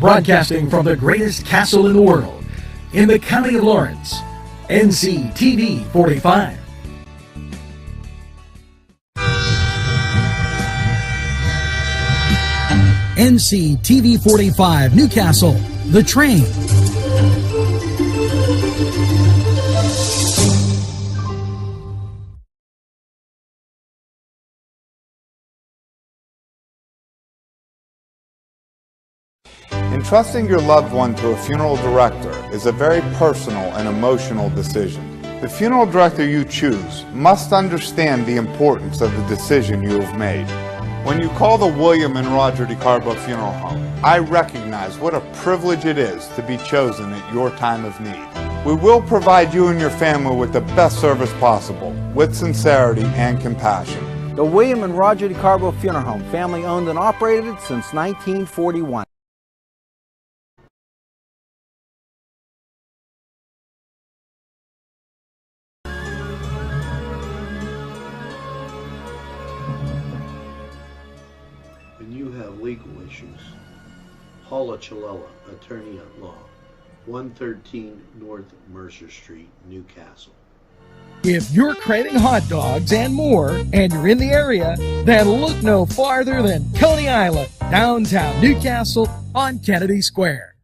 Broadcasting from the greatest castle in the world, in the county of Lawrence, Nctv45. Nctv45 Newcastle, The Train. Entrusting your loved one to a funeral director is a very personal and emotional decision. The funeral director you choose must understand the importance of the decision you have made. When you call the William and Roger DeCarbo Funeral Home, I recognize what a privilege it is to be chosen at your time of need. We will provide you and your family with the best service possible, with sincerity and compassion. The William and Roger DeCarbo Funeral Home, family owned and operated since 1941. When you have legal issues, Paula Chalella, attorney at law, 113 North Mercer Street, Newcastle. If you're craving hot dogs and more, and you're in the area, then look no farther than Coney Island, downtown Newcastle on Kennedy Square.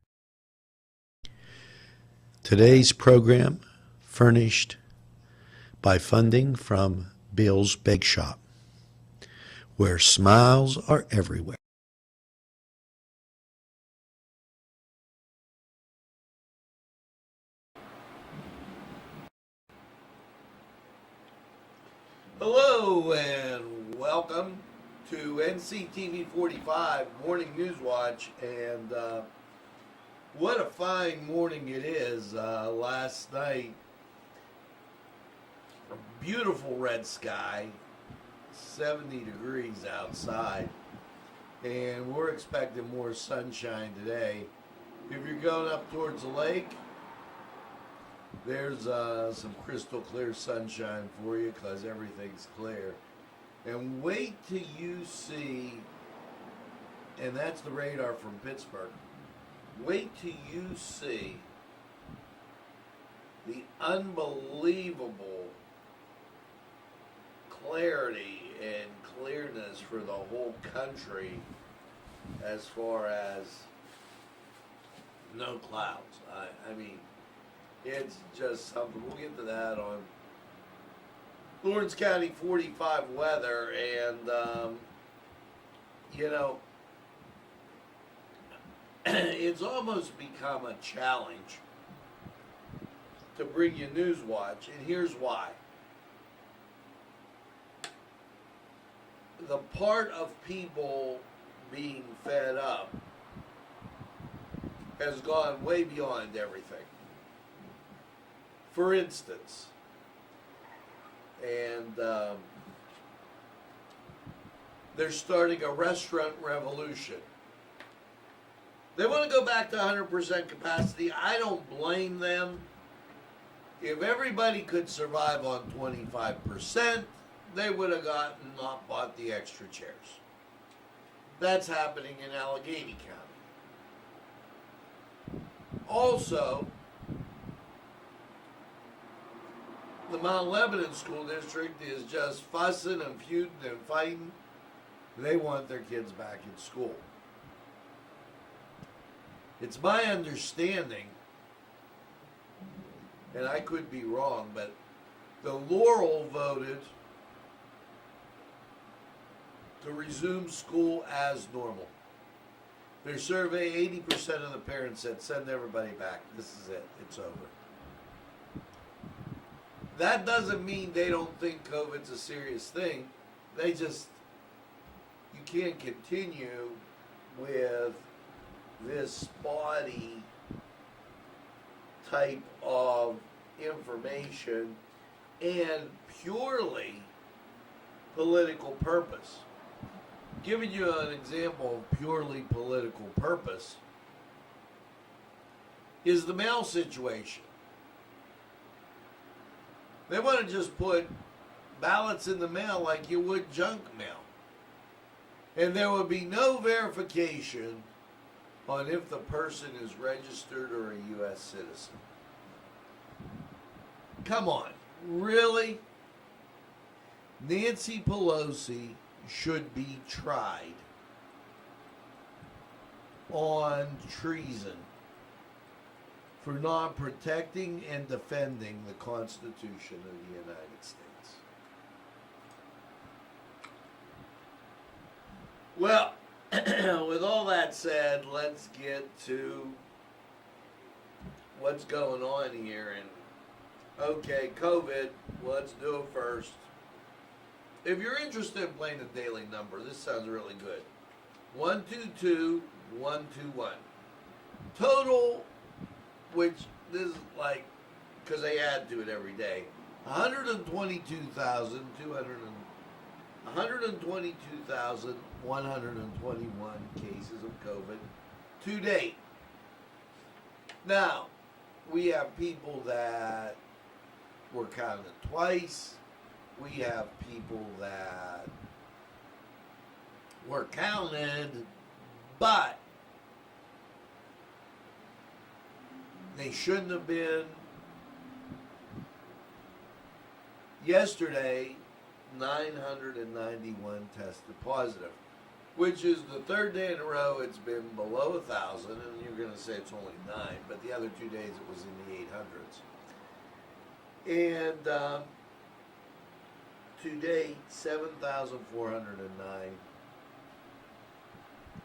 Today's program furnished by funding from Bill's Bake Shop, where smiles are everywhere. Hello and welcome to Nctv45 Morning Newswatch, and what a fine morning it is. Last night, a beautiful red sky, 70 degrees outside, and we're expecting more sunshine today. If you're going up towards the lake, there's some crystal clear sunshine for you because everything's clear. And wait till you see, and that's the radar from Pittsburgh, wait till you see the unbelievable clarity and clearness for the whole country as far as no clouds. I mean, it's just something. We'll get to that on Lawrence County 45 weather, and you know, it's almost become a challenge to bring you Newswatch, and here's why. The part of people being fed up has gone way beyond everything. For instance, and they're starting a restaurant revolution. They want to go back to 100% capacity. I don't blame them. If everybody could survive on 25%, they would have not bought the extra chairs. That's happening in Allegheny County. Also, the Mount Lebanon School District is just fussing and feuding and fighting. They want their kids back in school. It's my understanding, and I could be wrong, but the Laurel voted to resume school as normal. Their survey, 80% of the parents said, send everybody back. This is it. It's over. That doesn't mean they don't think COVID's a serious thing. They just, you can't continue with this spotty type of information and purely political purpose. Giving you an example of purely political purpose is the mail situation. They want to just put ballots in the mail like you would junk mail. And there would be no verification on if the person is registered or a U.S. citizen. Come on, really? Nancy Pelosi should be tried on treason for not protecting and defending the Constitution of the United States. Well, with all that said, let's get to what's going on here. And okay, COVID, let's do it first. If you're interested in playing the daily number, this sounds really good. 122-121. Total, which this is like, because they add to it every day, 122,121 cases of COVID to date. Now, we have people that were counted twice. We have people that were counted, but they shouldn't have been. Yesterday, 991 tested positive, which is the third day in a row it's been below 1,000, and you're going to say it's only 9, but the other 2 days it was in the 800s. And to date, 7,409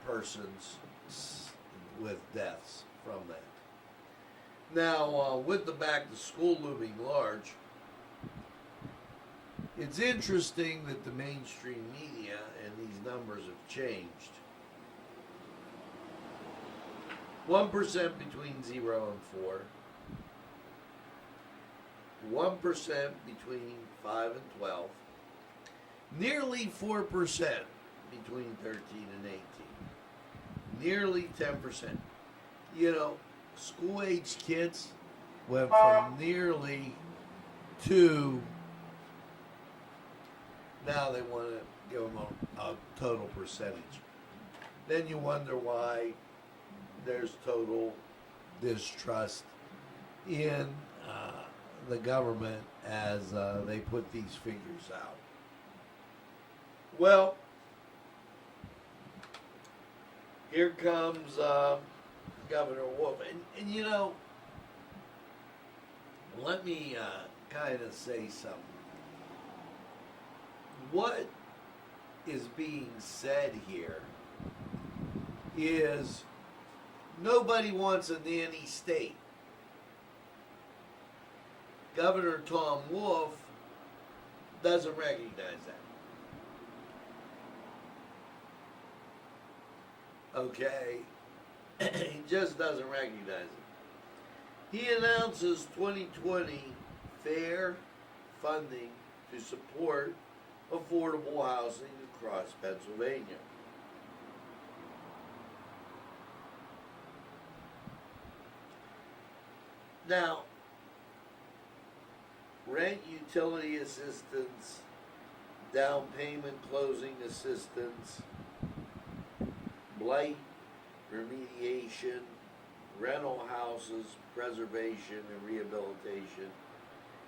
persons with deaths from that. Now, with the back to school looming large, it's interesting that the mainstream media and these numbers have changed. 1% between 0 and 4. 1% between 5 and 12. Nearly 4% between 13 and 18. Nearly 10%. You know, school-age kids went from nearly to, now they want to give them a total percentage. Then you wonder why there's total distrust in the government as they put these figures out. Well, here comes Governor Wolf. And you know, let me kind of say something. What is being said here is nobody wants a nanny state. Governor Tom Wolf doesn't recognize that. Okay? He just doesn't recognize it. He announces 2020 fair funding to support affordable housing across Pennsylvania. Now, rent utility assistance, down payment closing assistance, blight remediation, rental houses, preservation and rehabilitation,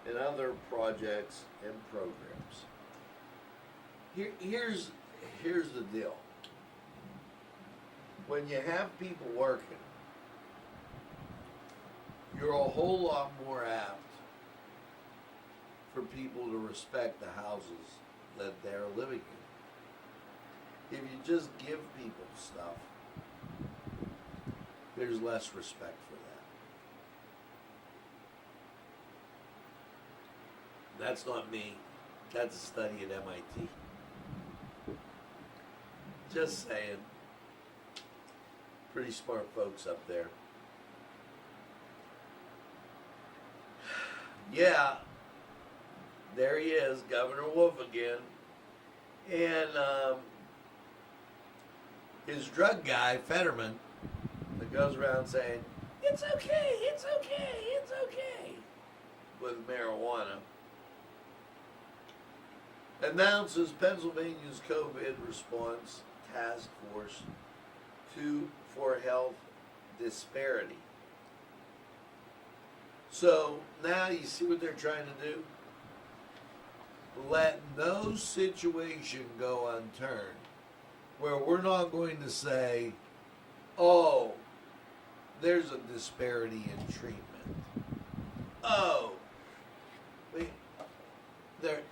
and other projects and programs. Here's the deal. When you have people working, you're a whole lot more apt for people to respect the houses that they're living in. If you just give people stuff, there's less respect for that. That's not me. That's a study at MIT. Just saying. Pretty smart folks up there. Yeah, there he is, Governor Wolf again. And his drug guy, Fetterman, that goes around saying, it's okay, it's okay, it's okay, with marijuana, announces Pennsylvania's COVID response task force for health disparity. So now you see what they're trying to do? Let no situation go unturned where we're not going to say, oh, there's a disparity in treatment. Oh,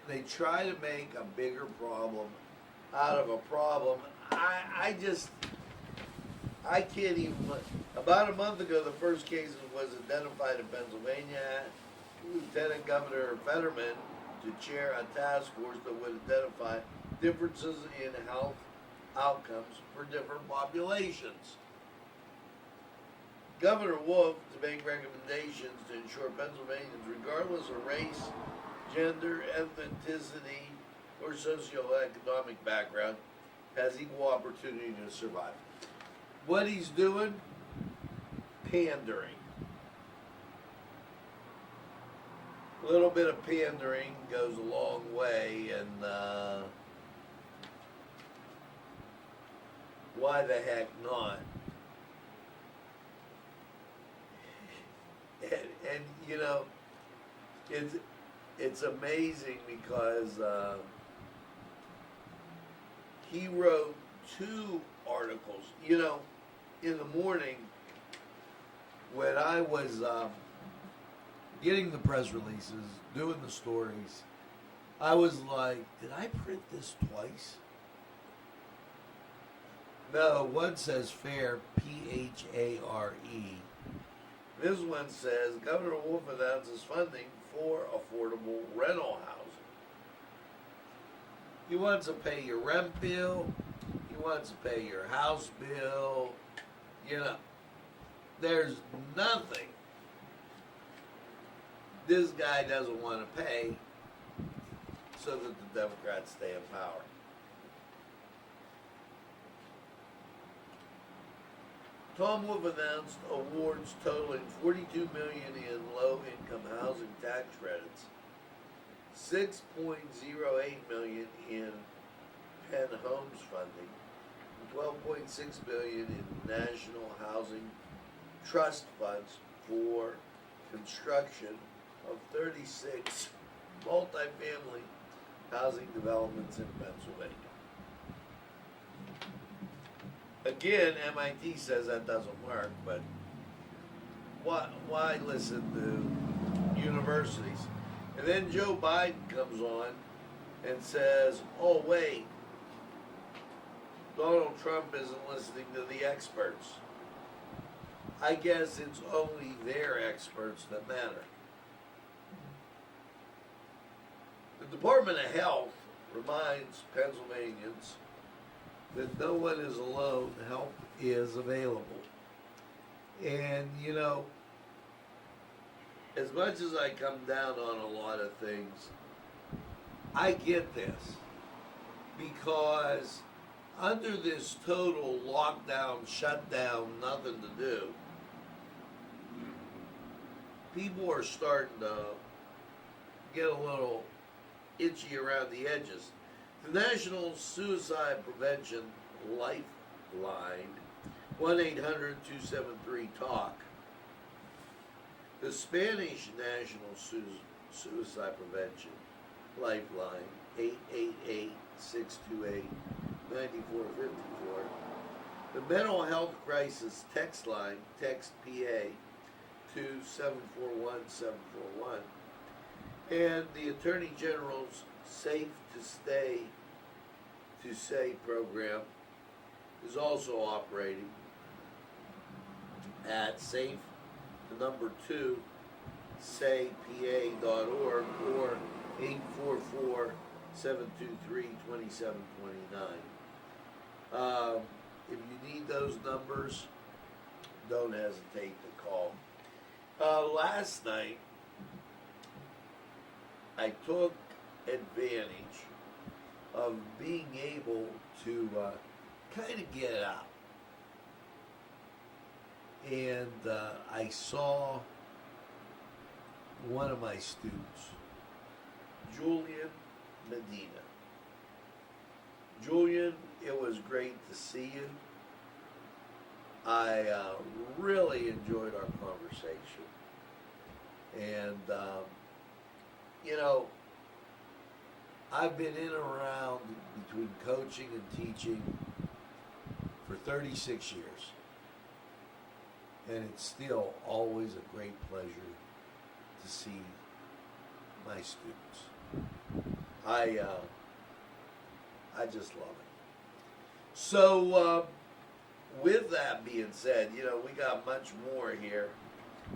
they try to make a bigger problem out of a problem. I can't even. About a month ago, the first case was identified in Pennsylvania. Lieutenant Governor Fetterman to chair a task force that would identify differences in health outcomes for different populations. Governor Wolf to make recommendations to ensure Pennsylvanians, regardless of race, gender, ethnicity, or socioeconomic background, has equal opportunity to survive. What he's doing? Pandering. A little bit of pandering goes a long way, and why the heck not? And you know, it's amazing because he wrote 2 articles. You know, in the morning when I was getting the press releases, doing the stories, I was like, did I print this twice? No, one says FAIR, P-H-A-R-E. This one says, Governor Wolf announces funding for affordable rental housing. He wants to pay your rent bill. He wants to pay your house bill. You know, there's nothing this guy doesn't want to pay so that the Democrats stay in power. Tom Wolf announced awards totaling $42 million in low-income housing tax credits, $6.08 million in Penn Homes funding, and $12.6 billion in National Housing Trust funds for construction of 36 multifamily housing developments in Pennsylvania. Again, MIT says that doesn't work, but why listen to universities? And then Joe Biden comes on and says, oh wait, Donald Trump isn't listening to the experts. I guess it's only their experts that matter. The Department of Health reminds Pennsylvanians that no one is alone, help is available. And, you know, as much as I come down on a lot of things, I get this. Because under this total lockdown, shutdown, nothing to do, people are starting to get a little itchy around the edges. The National Suicide Prevention Lifeline, 1-800-273-TALK. The Spanish National Suicide Prevention Lifeline, 888-628-9454. The Mental Health Crisis Text Line, text PA to 741-741. And the Attorney General's Safe to Say program is also operating at safe, the number 2, saypa.org or 844-723-2729. If you need those numbers, don't hesitate to call. Last night, I took advantage of being able to kind of get out. And I saw one of my students, Julian Medina. Julian, it was great to see you. I really enjoyed our conversation. And, you know, I've been in and around between coaching and teaching for 36 years. And it's still always a great pleasure to see my students. I just love it. So, with that being said, you know, we got much more here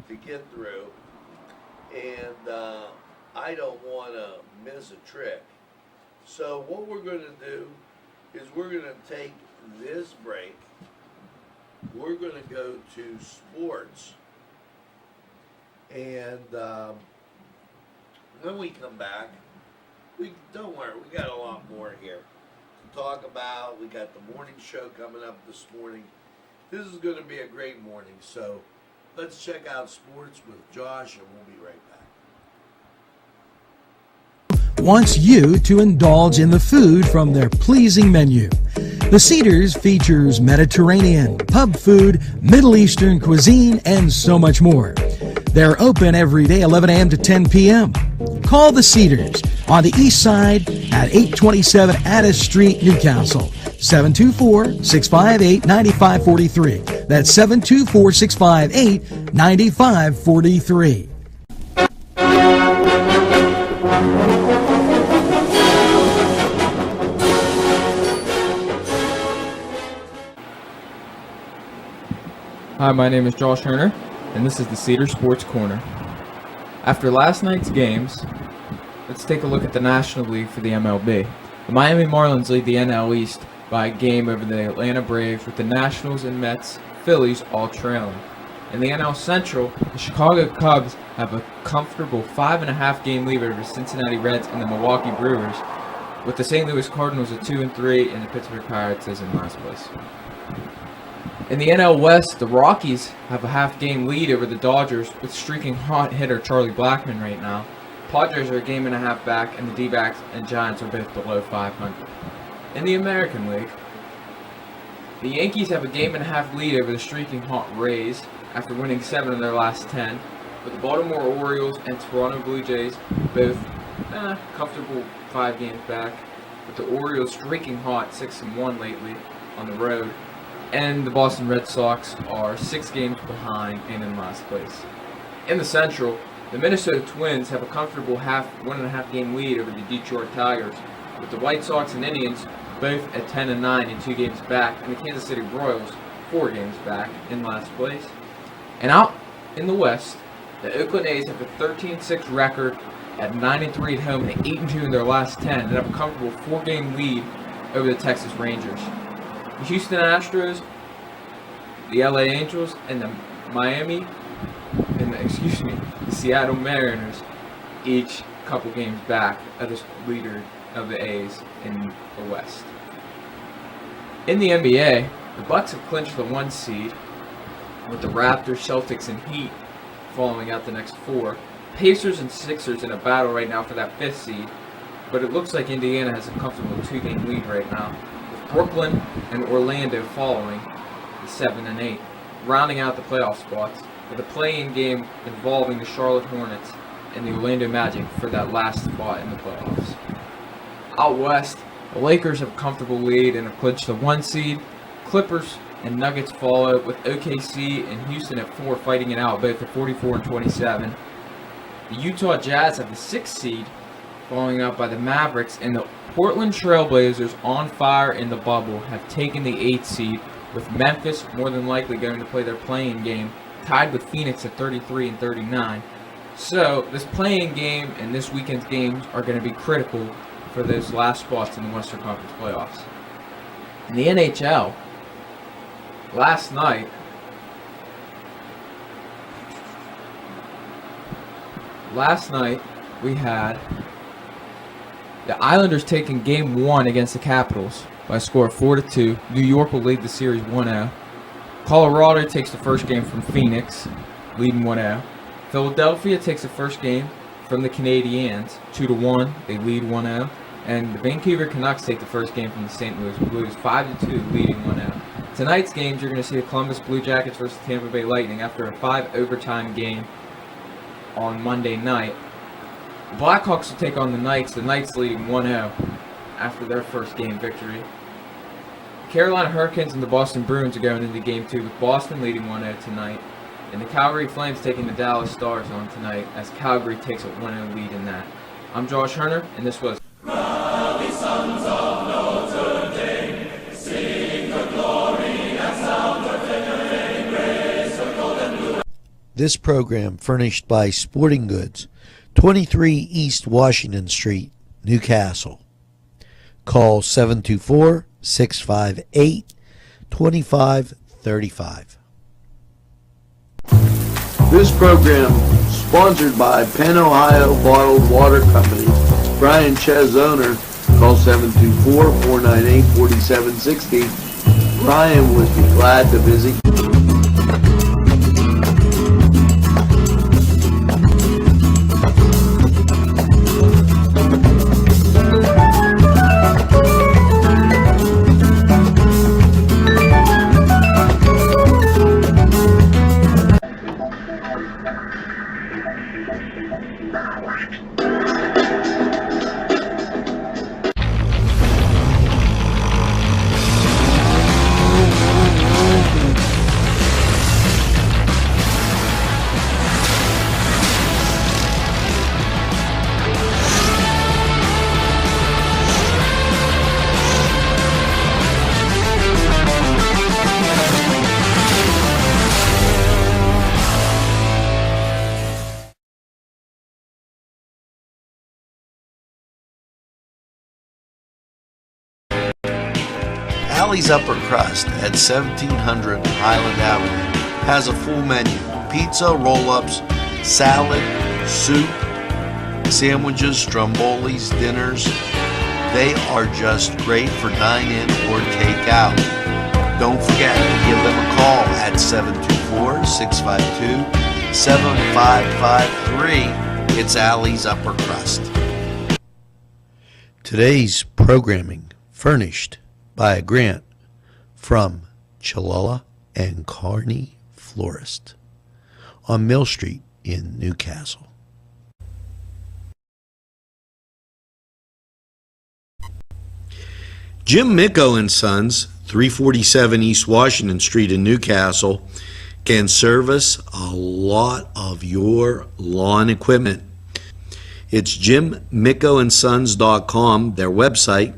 to get through, and I don't want to miss a trick. So what we're going to do is we're going to take this break. We're going to go to sports, and when we come back, don't worry, we got a lot more here to talk about. We got the morning show coming up this morning. This is going to be a great morning, so let's check out sports with Josh, and we'll be right back. Wants you to indulge in the food from their pleasing menu. The Cedars features Mediterranean, pub food, Middle Eastern cuisine, and so much more. They're open every day 11 a.m. to 10 p.m. Call the Cedars on the east side at 827 Addis Street, Newcastle. 724-658-9543. That's 724-658-9543. Hi, my name is Josh Herner, and this is the Cedar Sports Corner. After last night's games, let's take a look at the National League for the MLB. The Miami Marlins lead the NL East by a game over the Atlanta Braves, with the Nationals and Mets, Phillies all trailing. In the NL Central, the Chicago Cubs have a comfortable 5.5 game lead over the Cincinnati Reds and the Milwaukee Brewers, with the St. Louis Cardinals at 2-3 and the Pittsburgh Pirates is in last place. In the NL West, the Rockies have a half-game lead over the Dodgers with streaking hot hitter Charlie Blackmon right now. Padres are a game and a half back, and the D-backs and Giants are both below 500. In the American League, the Yankees have a game and a half lead over the streaking hot Rays after winning 7 of their last 10, with the Baltimore Orioles and Toronto Blue Jays both comfortable 5 games back, with the Orioles streaking hot 6-1 lately on the road, and the Boston Red Sox are 6 games behind and in last place. In the Central, the Minnesota Twins have a comfortable 1.5 game lead over the Detroit Tigers, with the White Sox and Indians both at 10-9 and 2 games back, and the Kansas City Royals 4 games back in last place. And out in the West, the Oakland A's have a 13-6 record at 9-3 at home and 8-2 in their last 10, and have a comfortable 4 game lead over the Texas Rangers. The Houston Astros, the LA Angels, and the the Seattle Mariners, each couple games back of the leader of the A's in the West. In the NBA, the Bucks have clinched the 1 seed, with the Raptors, Celtics, and Heat following out the next 4. Pacers and Sixers in a battle right now for that 5th seed, but it looks like Indiana has a comfortable 2 game lead right now, with Brooklyn and Orlando following the 7 and 8, rounding out the playoff spots, with a play-in game involving the Charlotte Hornets and the Orlando Magic for that last spot in the playoffs. Out west, the Lakers have a comfortable lead and have clinched the 1 seed. Clippers and Nuggets follow, with OKC and Houston at 4 fighting it out, both at 44 and 27. The Utah Jazz have the 6th seed, following up by the Mavericks, and the Portland Trailblazers, on fire in the bubble, have taken the 8th seed, with Memphis more than likely going to play their play-in game, tied with Phoenix at 33 and 39. So this play-in game and this weekend's games are going to be critical for those last spots in the Western Conference playoffs. In the NHL, last night we had the Islanders taking Game 1 against the Capitals by a score of 4-2. New York will lead the series 1-0. Colorado takes the first game from Phoenix, leading 1-0. Philadelphia takes the first game from the Canadiens, 2-1. They lead 1-0. And the Vancouver Canucks take the first game from the St. Louis Blues, 5-2, leading 1-0. Tonight's games, you're going to see the Columbus Blue Jackets versus Tampa Bay Lightning after a 5-overtime game on Monday night. The Blackhawks will take on the Knights. The Knights leading 1-0 after their first game victory. The Carolina Hurricanes and the Boston Bruins are going into Game 2 with Boston leading 1-0 tonight. And the Calgary Flames taking the Dallas Stars on tonight as Calgary takes a 1-0 lead in that. I'm Josh Herner, and this was Rally Sons of Notre Dame, sing the glory and sound the fame, raise the golden blue. This program furnished by Sporting Goods, 23 East Washington Street, Newcastle. Call 724-658-2535. This program sponsored by Penn Ohio Bottled Water Company. Brian Ches, owner, call 724-498-4760. Brian would be glad to visit. Alley's Upper Crust at 1700 Highland Avenue has a full menu: pizza, roll-ups, salad, soup, sandwiches, strombolis, dinners. They are just great for dine-in or take-out. Don't forget to give them a call at 724-652-7553. It's Alley's Upper Crust. Today's programming furnished by a grant from Chalala and Carney Florist on Mill Street in Newcastle. Jim Micco and Sons, 347 East Washington Street in Newcastle, can service a lot of your lawn equipment. It's jimmickoandsons.com, their website,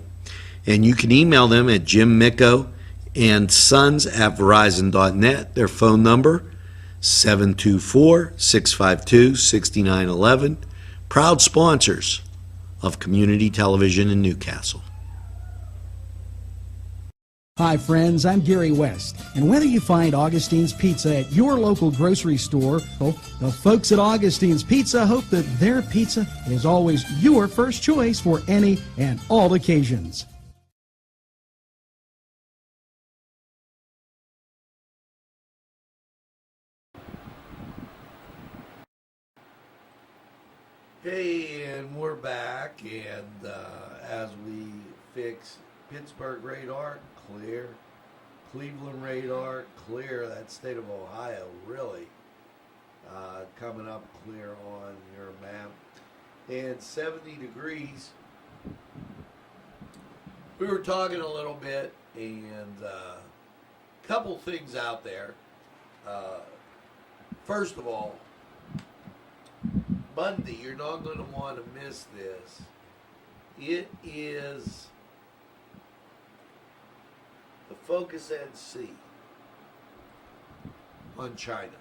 and you can email them at jimmickoandsons@verizon.net. Their phone number, 724-652-6911. Proud sponsors of community television in Newcastle. Hi friends, I'm Gary West, and whether you find Augustine's Pizza at your local grocery store, the folks at Augustine's Pizza hope that their pizza is always your first choice for any and all occasions. Hey, and we're back, and as we fix Pittsburgh radar, clear. Cleveland radar, clear. That state of Ohio, really coming up clear on your map. And 70 degrees. We were talking a little bit, and a couple things out there. First of all, Monday, you're not going to want to miss this. It is the Focus NC on China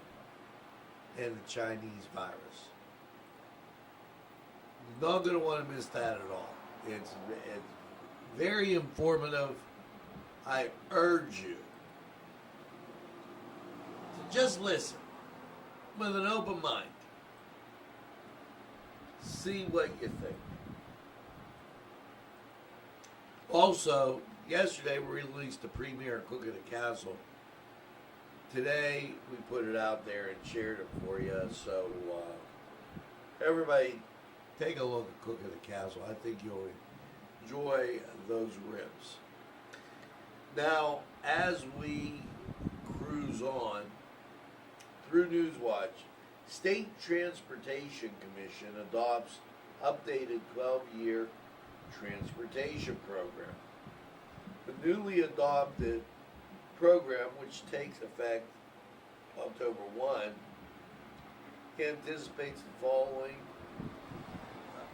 and the Chinese virus. You're not going to want to miss that at all. It's very informative. I urge you to just listen with an open mind. See what you think. Also, yesterday we released the premiere Cook at the Castle. Today we put it out there and shared it for you. So everybody, take a look at Cook at the Castle. I think you'll enjoy those ribs. Now, as we cruise on through Newswatch, State Transportation Commission adopts updated 12-year transportation program. The newly adopted program, which takes effect October 1, anticipates the following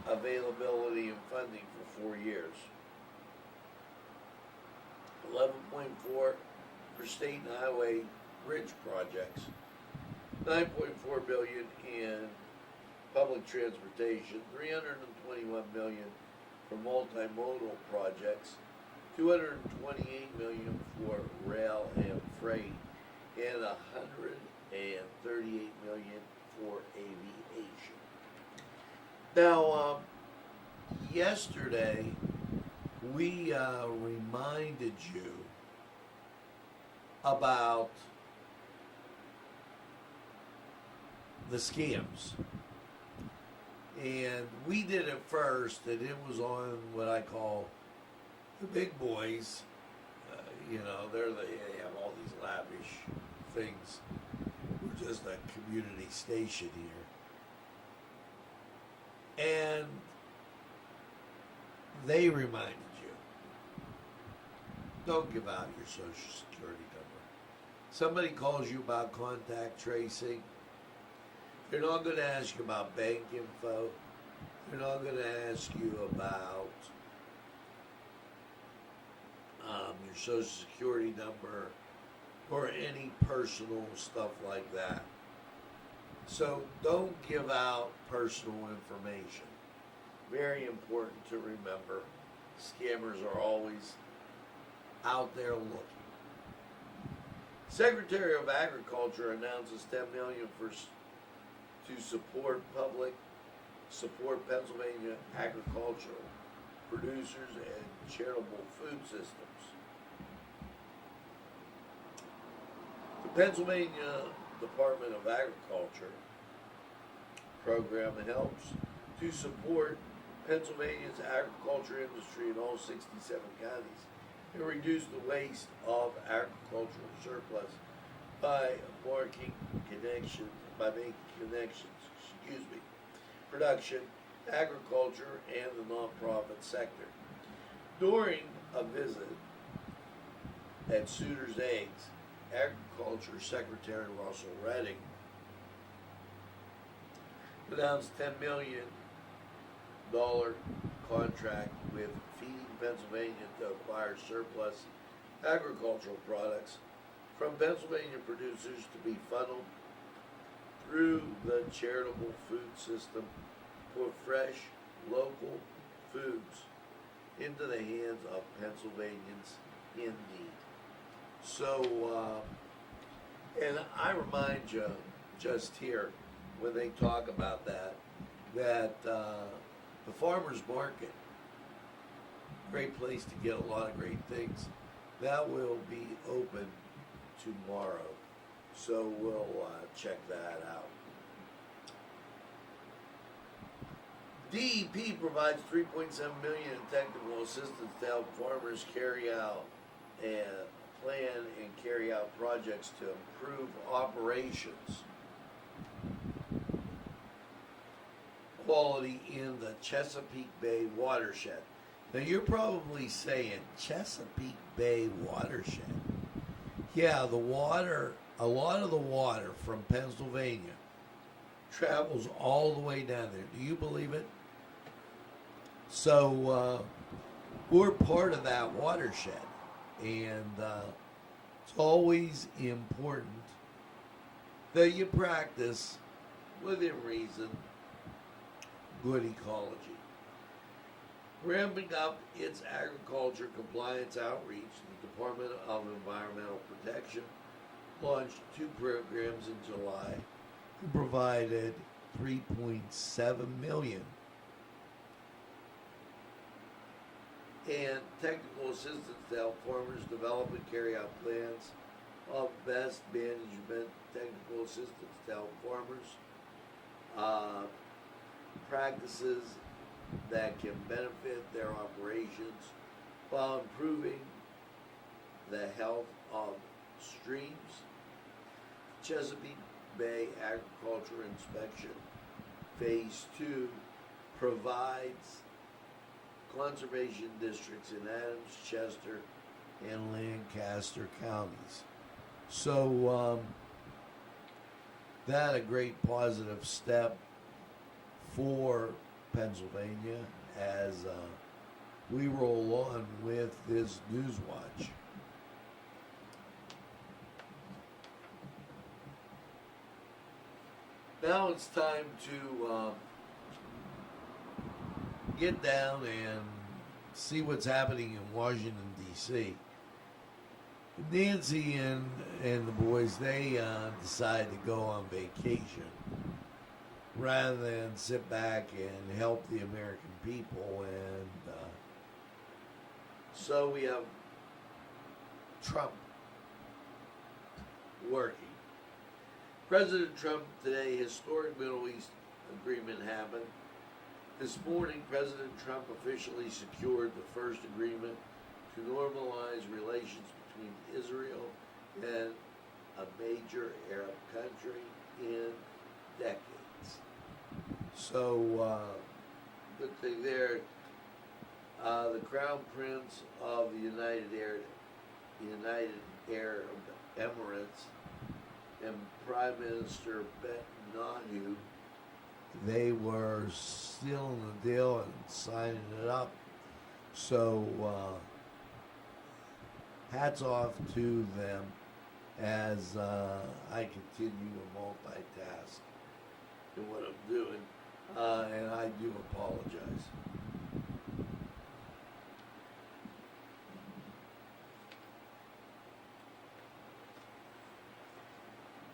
availability and funding for 4 years. 11.4 for state and highway bridge projects, 9.4 billion in public transportation, 321 million for multimodal projects, 228 million for rail and freight, and 138 million for aviation. Now, yesterday we reminded you about the scams. And we did it first, and it was on what I call the big boys. They have all these lavish things. We're just a community station here. And they reminded you, don't give out your social security number. Somebody calls you about contact tracing, they're not going to ask you about bank info. They're not going to ask you about your social security number or any personal stuff like that. So don't give out personal information. Very important to remember. Scammers are always out there looking. Secretary of Agriculture announces $10 million to support Pennsylvania agricultural producers and charitable food systems. The Pennsylvania Department of Agriculture program helps to support Pennsylvania's agriculture industry in all 67 counties and reduce the waste of agricultural surplus by making connections, production, agriculture, and the nonprofit sector. During a visit at Sutter's Eggs, Agriculture Secretary Russell Redding announced $10 million contract with Feeding Pennsylvania to acquire surplus agricultural products from Pennsylvania producers to be funneled through the charitable food system for fresh, local foods into the hands of Pennsylvanians in need. So, and I remind you just here, when they talk about that the farmer's market, great place to get a lot of great things, that will be open tomorrow. So we'll check that out. DEP provides $3.7 million in technical assistance to help farmers carry out and plan and carry out projects to improve operations quality in the Chesapeake Bay watershed. Now you're probably saying, Chesapeake Bay watershed? Yeah, the water, a lot of the water from Pennsylvania travels all the way down there. Do you believe it? So we're part of that watershed, and it's always important that you practice, within reason, good ecology. Ramping up its agriculture compliance outreach, the Department of Environmental Protection launched 2 programs in July and provided $3.7 million and technical assistance to help farmers develop and carry out plans of best management, technical assistance to help farmers, practices that can benefit their operations while improving the health of streams. Chesapeake Bay Agriculture Inspection Phase 2 provides conservation districts in Adams, Chester, and Lancaster counties. So that a great positive step for Pennsylvania as we roll on with this Newswatch. Now it's time to get down and see what's happening in Washington, D.C. Nancy and the boys, they decided to go on vacation rather than sit back and help the American people. And so we have Trump working. President Trump today, historic Middle East agreement happened. This morning, President Trump officially secured the first agreement to normalize relations between Israel and a major Arab country in decades. So, good thing there. The Crown Prince of the United Arab Emirates and Prime Minister Netanyahu, they were still in the deal and signing it up. So hats off to them as I continue to multitask in what I'm doing, and I do apologize.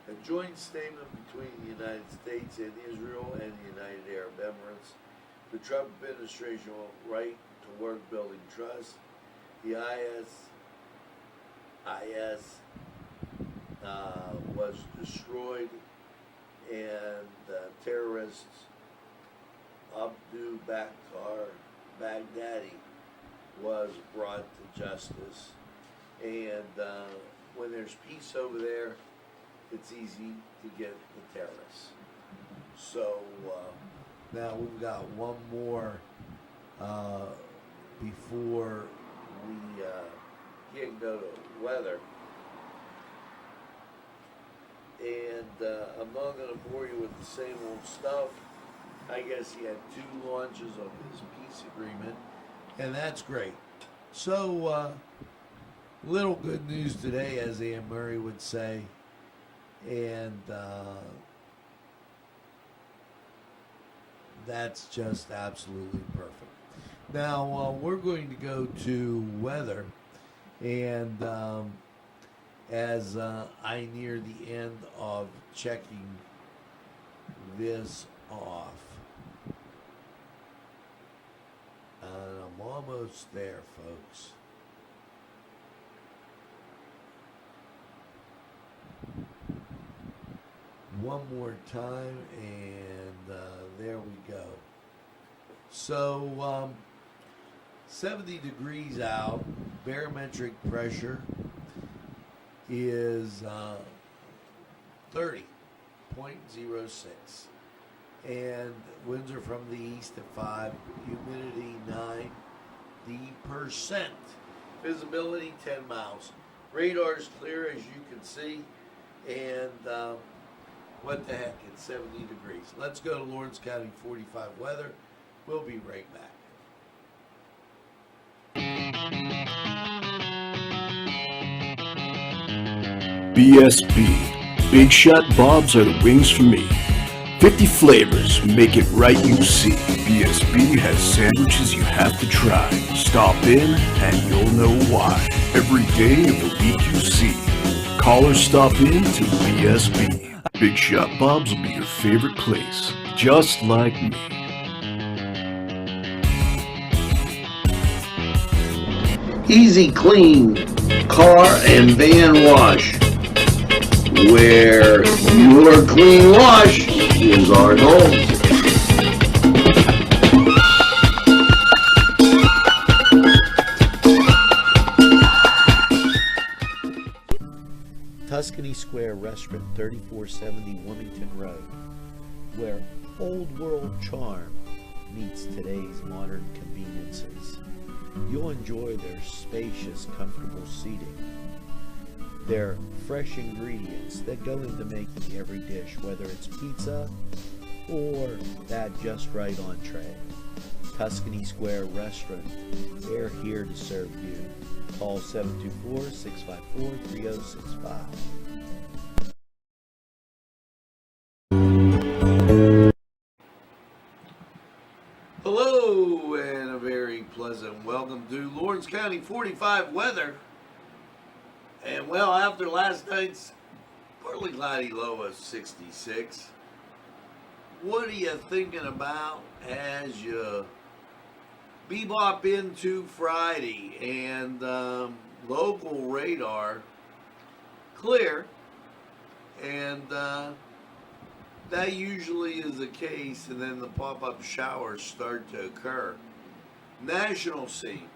A joint statement between the United States and Israel and the United Arab Emirates. The Trump administration will right to work building trust. The IS was destroyed, and terrorists Abdu Bakr Baghdadi was brought to justice. And when there's peace over there, it's easy to get the terrorists. So now we've got one more before we can go to weather. And I'm not going to bore you with the same old stuff. I guess he had 2 launches of his peace agreement, and that's great. So little good news today, as Anne Murray would say. And that's just absolutely perfect. Now we're going to go to weather, and as I near the end of checking this off, and I'm almost there, folks. One more time, and there we go. So 70 degrees out, barometric pressure is 30.06, and winds are from the east at 5, humidity 90%, visibility 10 miles. Radar is clear, as you can see, and what the heck, it's 70 degrees. Let's go to Lawrence County 45 weather. We'll be right back. BSB. Big Shot Bobs are the wings for me. 50 flavors, make it right, you see. BSB has sandwiches you have to try. Stop in and you'll know why. Every day of the week you see. Call or stop in to BSB. Big Shot Bob's will be your favorite place, just like me. Easy Clean Car and Van Wash, where your clean wash is our goal. Tuscany Square Restaurant, 3470 Wilmington Road, where old world charm meets today's modern conveniences. You'll enjoy their spacious, comfortable seating, their fresh ingredients that go into making every dish, whether it's pizza or that just right entree. Tuscany Square Restaurant, they're here to serve you. Call 724-654-3065. Hello, and a very pleasant welcome to Lawrence County 45 weather. And well, after last night's partly cloudy low of 66, what are you thinking about as you bebop into Friday? And local radar clear, and that usually is the case, and then the pop-up showers start to occur. National scene.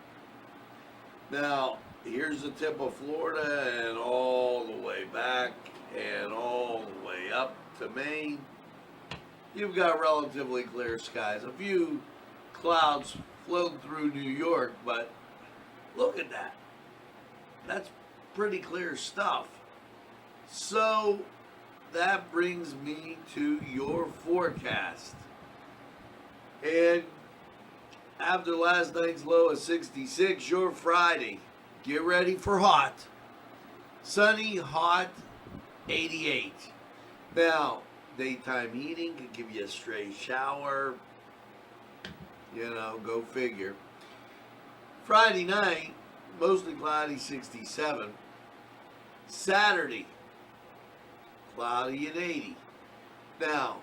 Now, here's the tip of Florida and all the way back and all the way up to Maine. You've got relatively clear skies. A few clouds float through New York, but look at that. That's pretty clear stuff. So that brings me to your forecast. And after last night's low of 66, your Friday, get ready for hot. Sunny, hot, 88. Now, daytime heating could give you a stray shower. You know, go figure. Friday night, mostly cloudy, 67. Saturday, cloudy at 80. Now,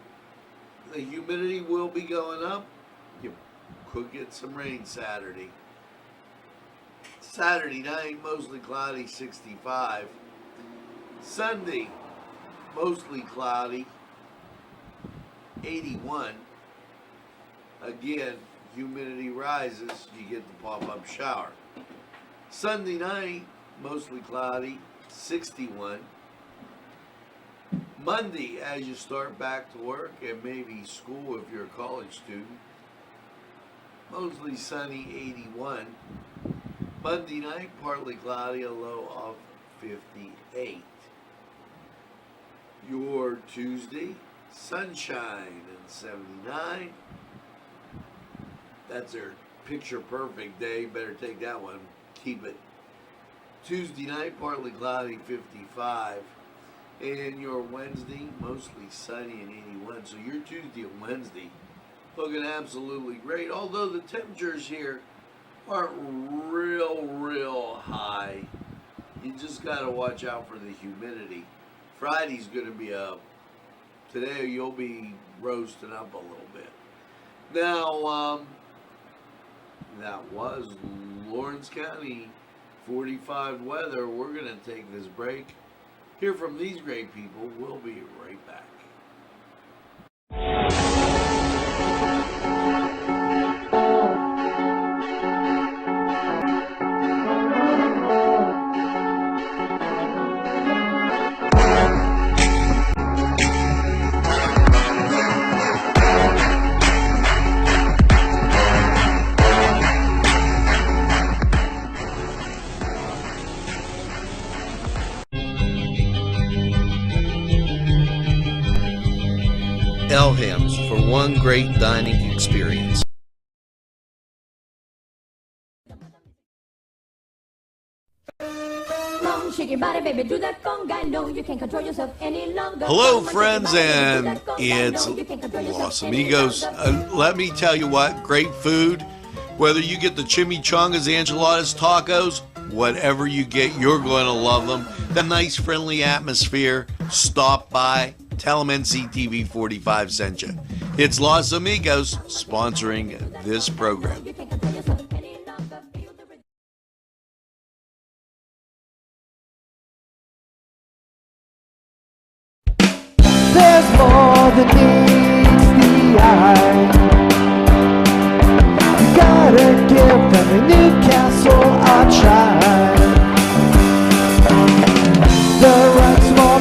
the humidity will be going up. You could get some rain Saturday. Saturday night, mostly cloudy, 65. Sunday, mostly cloudy, 81. Again, humidity rises, you get the pop-up shower. Sunday night, mostly cloudy, 61. Monday, as you start back to work and maybe school if you're a college student, mostly sunny, 81. Monday night, partly cloudy, a low of 58. Your Tuesday, sunshine and 79. That's their picture perfect day. Better take that one. Keep it. Tuesday night, partly cloudy, 55. And your Wednesday, mostly sunny and 81. So your Tuesday and Wednesday looking absolutely great. Although the temperatures here aren't real high. You just got to watch out for the humidity. Friday's going to be up. Today you'll be roasting up a little bit. Now, that was Lawrence County 45 weather. We're going to take this break. Hear from these great people. We'll be right back. Elham's for one great dining experience. Hello, friends, and it's Los Amigos. Let me tell you what, great food. Whether you get the chimichangas, enchiladas, tacos, whatever you get, you're going to love them. The nice, friendly atmosphere. Stop by. Tell them Nctv45 sent you. It's Los Amigos sponsoring this program. There's more than meets the eye. You gotta give them a Newcastle a try. The right small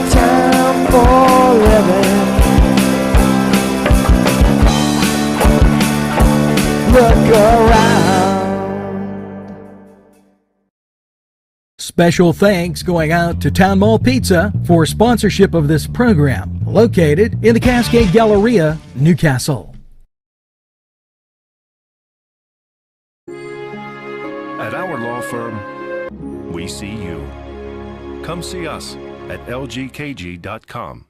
look around. Special thanks going out to Town Mall Pizza for sponsorship of this program, located in the Cascade Galleria, Newcastle. At our law firm, we see you. Come see us at lgkg.com.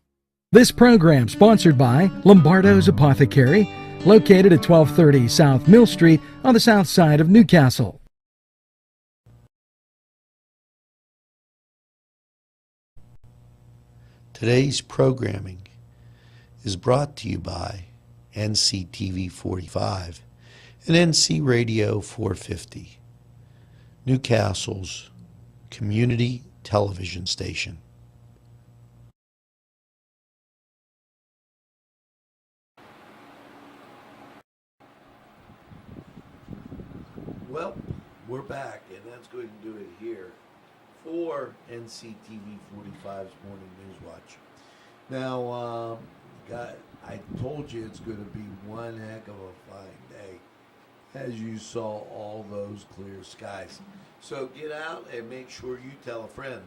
This program sponsored by Lombardo's Apothecary, located at 1230 South Mill Street on the south side of Newcastle. Today's programming is brought to you by Nctv45 and NC Radio 450, Newcastle's community television station. Well, we're back, and that's going to do it here for NCTV45's Morning News Watch. Now, I told you it's going to be one heck of a fine day, as you saw all those clear skies. So get out and make sure you tell a friend,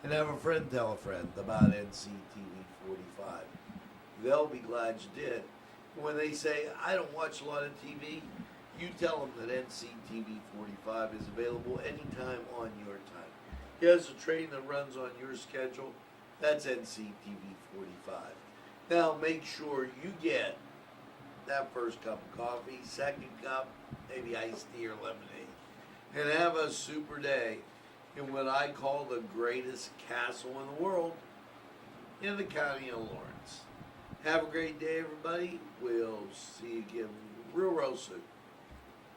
and have a friend tell a friend about NCTV45. They'll be glad you did. When they say, I don't watch a lot of TV, you tell them that NCTV45 is available anytime on your time. Here's a train that runs on your schedule. That's NCTV45. Now make sure you get that first cup of coffee, second cup, maybe iced tea or lemonade, and have a super day in what I call the greatest castle in the world, in the county of Lawrence. Have a great day, everybody. We'll see you again real soon.